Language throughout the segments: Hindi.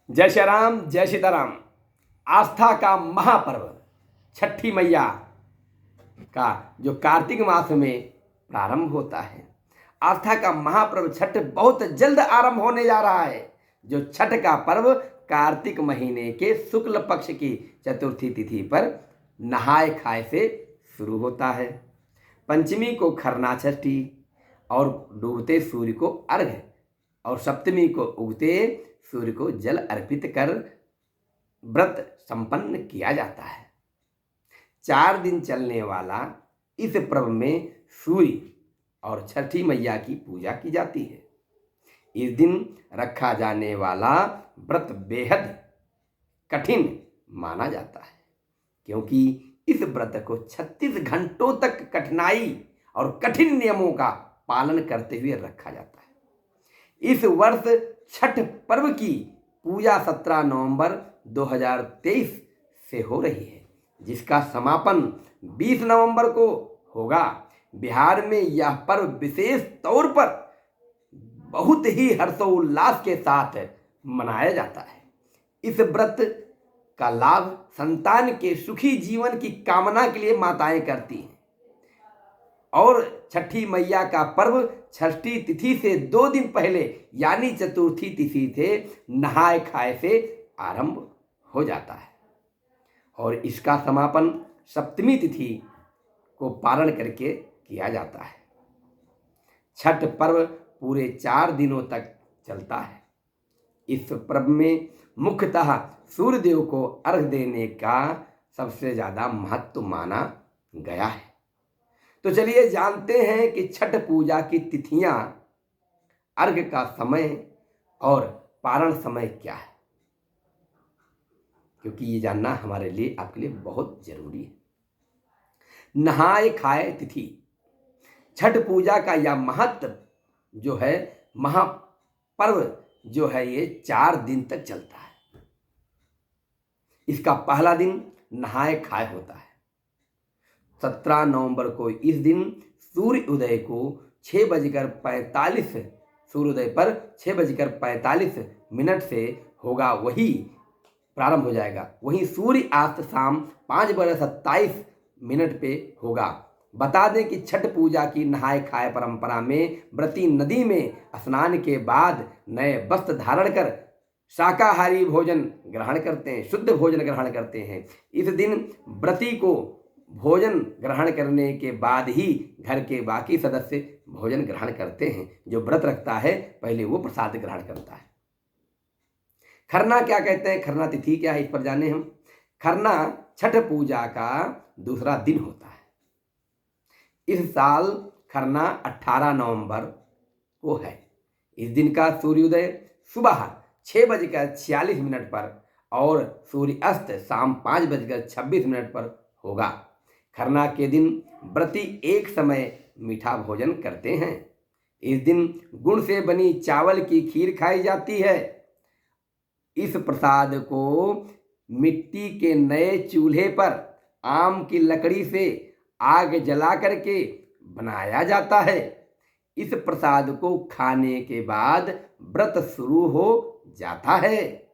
जय श्री राम, जय सीताराम। आस्था का महापर्व छठी मैया का जो कार्तिक मास में प्रारंभ होता है, आस्था का महापर्व छठ बहुत जल्द आरंभ होने जा रहा है। जो छठ का पर्व कार्तिक महीने के शुक्ल पक्ष की चतुर्थी तिथि पर नहाय खाए से शुरू होता है। पंचमी को खरना छठी और डूबते सूर्य को अर्घ्य और सप्तमी को उगते सूर्य को जल अर्पित कर व्रत संपन्न किया जाता है। 4 दिन चलने वाला इस पर्व में सूर्य और छठी मैया की पूजा की जाती है। इस दिन रखा जाने वाला व्रत बेहद कठिन माना जाता है, क्योंकि इस व्रत को 36 घंटों तक कठिनाई और कठिन नियमों का पालन करते हुए रखा जाता है। इस वर्ष छठ पर्व की पूजा 17 नवंबर 2023 से हो रही है, जिसका समापन 20 नवंबर को होगा। बिहार में यह पर्व विशेष तौर पर बहुत ही हर्षोल्लास के साथ मनाया जाता है। इस व्रत का लाभ संतान के सुखी जीवन की कामना के लिए माताएं करती हैं और छठी मैया का पर्व षष्ठी तिथि से 2 दिन पहले यानी चतुर्थी तिथि से नहाय खाए से आरंभ हो जाता है और इसका समापन सप्तमी तिथि को पारण करके किया जाता है। छठ पर्व पूरे 4 दिनों तक चलता है। इस पर्व में मुख्यतः सूर्यदेव को अर्घ्य देने का सबसे ज़्यादा महत्व माना गया है। तो चलिए जानते हैं कि छठ पूजा की तिथियां, अर्घ्य का समय और पारण समय क्या है, क्योंकि ये जानना हमारे लिए, आपके लिए बहुत जरूरी है। नहाय खाए तिथि, छठ पूजा का यह महत्व जो है, महापर्व जो है, ये 4 दिन तक चलता है। इसका पहला दिन नहाय खाए होता है। 17 नवंबर को इस दिन सूर्य उदय को 6:45 सूर्योदय पर 6:45 से होगा, वही प्रारंभ हो जाएगा। वहीं सूर्यास्त शाम 5:27 पे होगा। बता दें कि छठ पूजा की नहाय खाए परंपरा में व्रती नदी में स्नान के बाद नए वस्त्र धारण कर शाकाहारी भोजन ग्रहण करते हैं, शुद्ध भोजन ग्रहण करते हैं। इस दिन व्रती को भोजन ग्रहण करने के बाद ही घर के बाकी सदस्य भोजन ग्रहण करते हैं। जो व्रत रखता है पहले वो प्रसाद ग्रहण करता है। खरना क्या कहते हैं, खरना तिथि क्या है, इस पर जाने हम। खरना छठ पूजा का दूसरा दिन होता है। इस साल खरना 18 नवंबर को है। इस दिन का सूर्योदय सुबह 6:46 पर और सूर्यास्त शाम 5:26 पर होगा। खरना के दिन व्रती एक समय मीठा भोजन करते हैं। इस दिन गुड़ से बनी चावल की खीर खाई जाती है। इस प्रसाद को मिट्टी के नए चूल्हे पर आम की लकड़ी से आग जला करके बनाया जाता है। इस प्रसाद को खाने के बाद व्रत शुरू हो जाता है।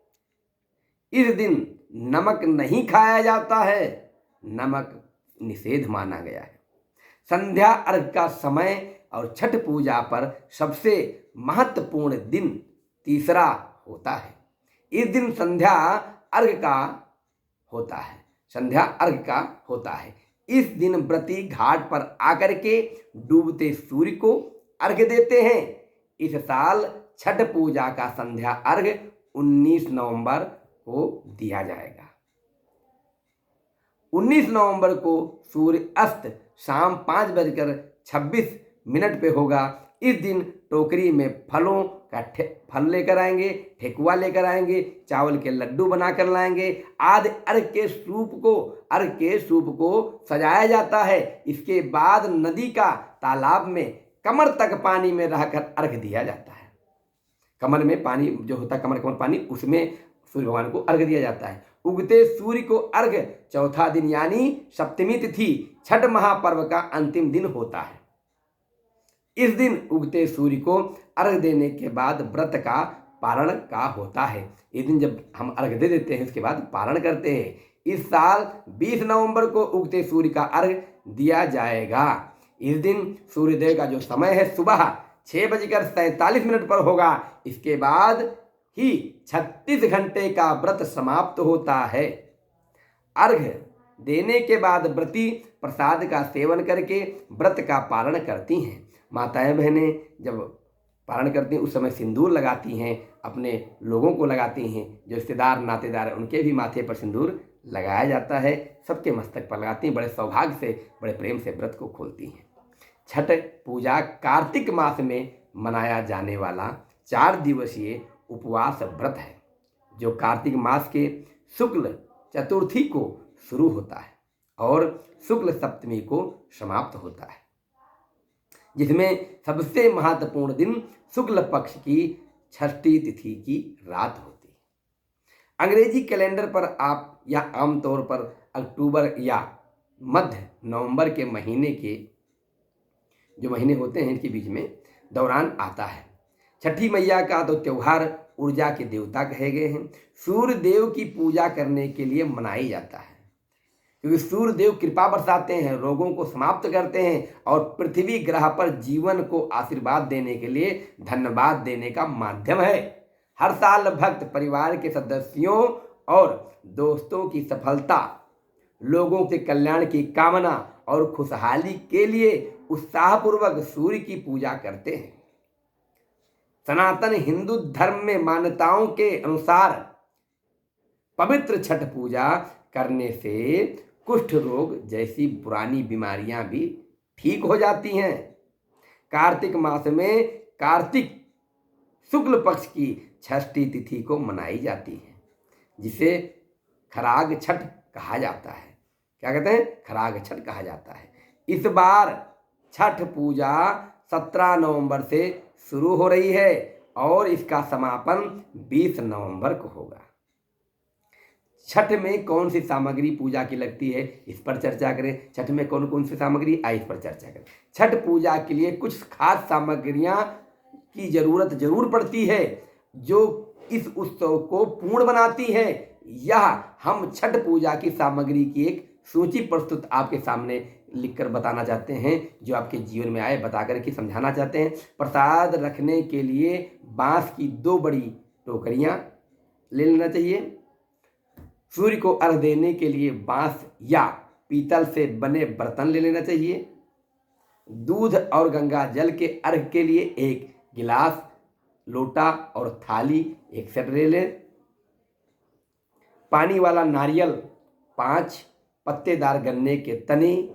इस दिन नमक नहीं खाया जाता है, नमक निषेध माना गया है। संध्या अर्घ का समय और छठ पूजा पर सबसे महत्वपूर्ण दिन तीसरा होता है। इस दिन संध्या अर्घ का होता है, संध्या अर्घ का होता है। इस दिन व्रती घाट पर आकर के डूबते सूर्य को अर्घ्य देते हैं। इस साल छठ पूजा का संध्या अर्घ्य 19 नवंबर को दिया जाएगा। 19 नवंबर को सूर्य अस्त शाम 5:26 पे होगा। इस दिन टोकरी में फलों का फल लेकर आएंगे, ठेकुआ लेकर आएंगे, चावल के लड्डू बनाकर लाएंगे आदि। अर्घ के सूप को सजाया जाता है। इसके बाद नदी का तालाब में कमर तक पानी में रहकर अर्घ दिया जाता है। कमर में पानी जो होता है, कमर पानी, उसमें सूर्य भगवान को अर्घ दिया जाता है। उगते सूर्य को अर्घ चौथा दिन यानी सप्तमी तिथि छठ महापर्व का अंतिम दिन होता है। इस दिन उगते सूर्य को अर्घ देने के बाद व्रत का पारण का होता है। इस दिन जब हम अर्घ दे देते हैं उसके बाद पारण करते हैं। इस साल 20 नवंबर को उगते सूर्य का अर्घ दिया जाएगा। इस दिन सूर्योदय का जो समय है सुबह 6:47 पर होगा। इसके बाद ही 36 घंटे का व्रत समाप्त होता है। अर्घ देने के बाद व्रती प्रसाद का सेवन करके व्रत का पारण करती हैं। माताएं बहनें जब पारण करती हैं उस समय सिंदूर लगाती हैं, अपने लोगों को लगाती हैं, जो रिश्तेदार नातेदार हैं उनके भी माथे पर सिंदूर लगाया जाता है, सबके मस्तक पर लगाती हैं। बड़े सौभाग्य से बड़े प्रेम से व्रत को खोलती हैं। छठ पूजा कार्तिक मास में मनाया जाने वाला 4 दिवसीय उपवास व्रत है, जो कार्तिक मास के शुक्ल चतुर्थी को शुरू होता है और शुक्ल सप्तमी को समाप्त होता है, जिसमें सबसे महत्वपूर्ण दिन शुक्ल पक्ष की षष्ठी तिथि की रात होती है। अंग्रेजी कैलेंडर पर आप या आमतौर पर अक्टूबर या मध्य नवंबर के महीने के जो महीने होते हैं इनके बीच में दौरान आता है। छठी मैया का तो त्यौहार ऊर्जा के देवता कहे गए हैं। सूर्य देव की पूजा करने के लिए मनाई जाता है, क्योंकि सूर्य देव कृपा बरसाते हैं, रोगों को समाप्त करते हैं और पृथ्वी ग्रह पर जीवन को आशीर्वाद देने के लिए धन्यवाद देने का माध्यम है। हर साल भक्त परिवार के सदस्यों और दोस्तों की सफलता, लोगों के कल्याण की कामना और खुशहाली के लिए उत्साहपूर्वक सूर्य की पूजा करते हैं। सनातन हिंदू धर्म में मान्यताओं के अनुसार पवित्र छठ पूजा करने से कुष्ठ रोग जैसी पुरानी बीमारियां भी ठीक हो जाती हैं। कार्तिक मास में कार्तिक शुक्ल पक्ष की षष्ठी तिथि को मनाई जाती है, जिसे खराग छठ कहा जाता है। क्या कहते हैं? खराग छठ कहा जाता है। इस बार छठ पूजा 17 नवंबर से शुरू हो रही है और इसका समापन 20 नवंबर को होगा। छठ में कौन सी सामग्री पूजा की लगती है, इस पर चर्चा करें। छठ में कौन कौन सी सामग्री आई, इस पर चर्चा करें। छठ पूजा के लिए कुछ खास सामग्रियां की जरूरत जरूर पड़ती है, जो इस उत्सव को पूर्ण बनाती है। यह हम छठ पूजा की सामग्री की एक सूची प्रस्तुत आपके सामने लिखकर बताना चाहते हैं, जो आपके जीवन में आए, बताकर के समझाना चाहते हैं। प्रसाद रखने के लिए बांस की 2 बड़ी टोकरियां ले लेना चाहिए। सूर्य को अर्घ देने के लिए बांस या पीतल से बने बर्तन ले लेना चाहिए। दूध और गंगा जल के अर्घ के लिए 1 गिलास, लोटा और थाली एक सेट ले लें। पानी वाला नारियल 5, पत्तेदार गन्ने के तने,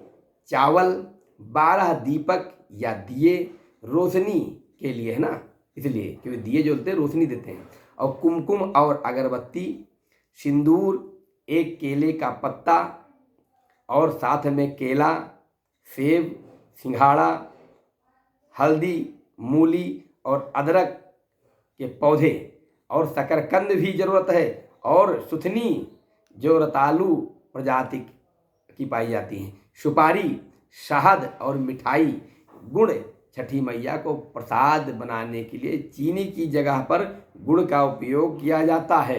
चावल, 12 दीपक या दिए रोशनी के लिए, है ना, इसलिए क्योंकि दिए जो होते हैं रोशनी देते हैं, और कुमकुम और अगरबत्ती, सिंदूर, 1 केले का पत्ता और साथ में केला, सेब, सिंघाड़ा, हल्दी, मूली और अदरक के पौधे और शकरकंद भी ज़रूरत है, और सुथनी जो रतालू प्रजाति की पाई जाती हैं, सुपारी, शहद और मिठाई, गुड़। छठी मैया को प्रसाद बनाने के लिए चीनी की जगह पर गुड़ का उपयोग किया जाता है।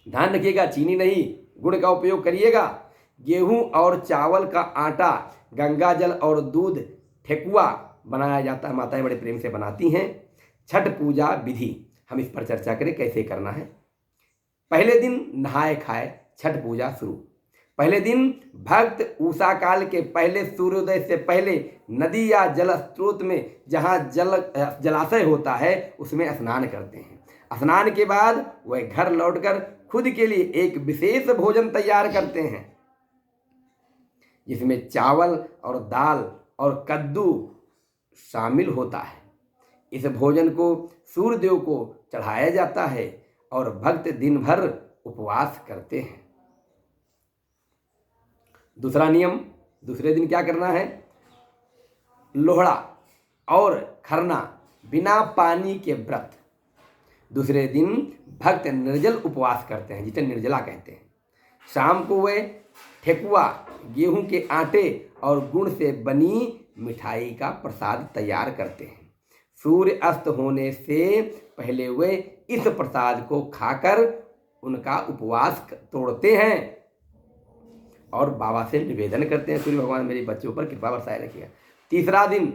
ध्यान रखिएगा, चीनी नहीं, गुड़ का उपयोग करिएगा। गेहूं और चावल का आटा, गंगा जल और दूध, ठेकुआ बनाया जाता है। माताएं बड़े प्रेम से बनाती हैं। छठ पूजा विधि हम इस पर चर्चा करें, कैसे करना है। पहले दिन नहाए खाए छठ पूजा शुरू। पहले दिन भक्त उषा काल के पहले सूर्योदय से पहले नदी या जल स्रोत में जहाँ जलाशय होता है उसमें स्नान करते हैं। स्नान के बाद वह घर लौटकर खुद के लिए एक विशेष भोजन तैयार करते हैं, जिसमें चावल और दाल और कद्दू शामिल होता है। इस भोजन को सूर्यदेव को चढ़ाया जाता है और भक्त दिन भर उपवास करते हैं। दूसरा नियम, दूसरे दिन क्या करना है? लोहड़ा और खरना बिना पानी के व्रत। दूसरे दिन भक्त निर्जल उपवास करते हैं, जिसे निर्जला कहते हैं। शाम को वे ठेकुआ, गेहूं के आटे और गुड़ से बनी मिठाई का प्रसाद तैयार करते हैं। सूर्य अस्त होने से पहले वे इस प्रसाद को खाकर उनका उपवास तोड़ते हैं और बाबा से निवेदन करते हैं, सूर्य भगवान मेरे बच्चों पर कृपा बरसाए रखिएगा। तीसरा दिन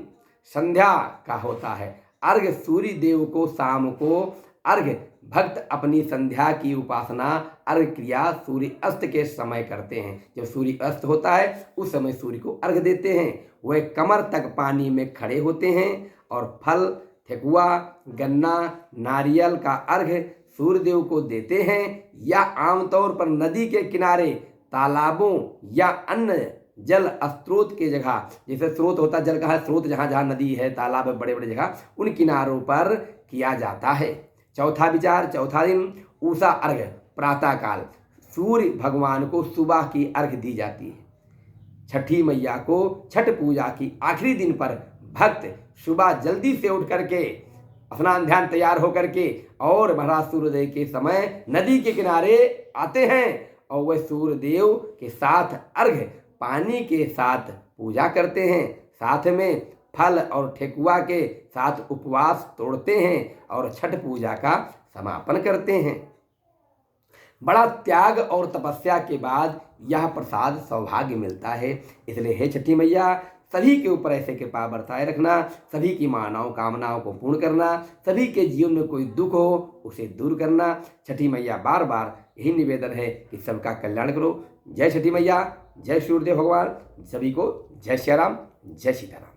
संध्या का होता है। अर्घ सूर्य देव को शाम को अर्घ भक्त अपनी संध्या की उपासना अर्घ क्रिया सूर्य अस्त के समय करते हैं। जब सूर्य अस्त होता है उस समय सूर्य को अर्घ देते हैं। वह कमर तक पानी में खड़े होते हैं और फल, ठेकुआ, गन्ना, नारियल का अर्घ सूर्य देव को देते हैं या आमतौर पर नदी के किनारे, तालाबों या अन्य जल स्रोत के जगह, जैसे स्रोत होता है जल का है, स्रोत जहाँ जहाँ नदी है, तालाब है, बड़े बड़े जगह, उन किनारों पर किया जाता है। चौथा विचार, चौथा दिन उषा अर्घ प्रातःकाल सूर्य भगवान को सुबह की अर्घ दी जाती है। छठी मैया को छठ पूजा की आखिरी दिन पर भक्त सुबह जल्दी से उठ करके स्नान ध्यान तैयार होकर के और महाराज सूर्योदय के समय नदी के किनारे आते हैं और वह सूर्यदेव के साथ अर्घ पानी के साथ पूजा करते हैं। साथ में फल और ठेकुआ के साथ उपवास तोड़ते हैं और छठ पूजा का समापन करते हैं। बड़ा त्याग और तपस्या के बाद यह प्रसाद सौभाग्य मिलता है। इसलिए हे छठी मैया, सभी के ऊपर ऐसे कृपा बरसाए रखना, सभी की मानव कामनाओं को पूर्ण करना, सभी के जीवन में कोई दुख हो उसे दूर करना। छठी मैया बार बार यही निवेदन है कि सबका कल्याण करो। जय छठी मैया, जय सूर्यदेव भगवान, सभी को जय श्री राम, जय सीताराम।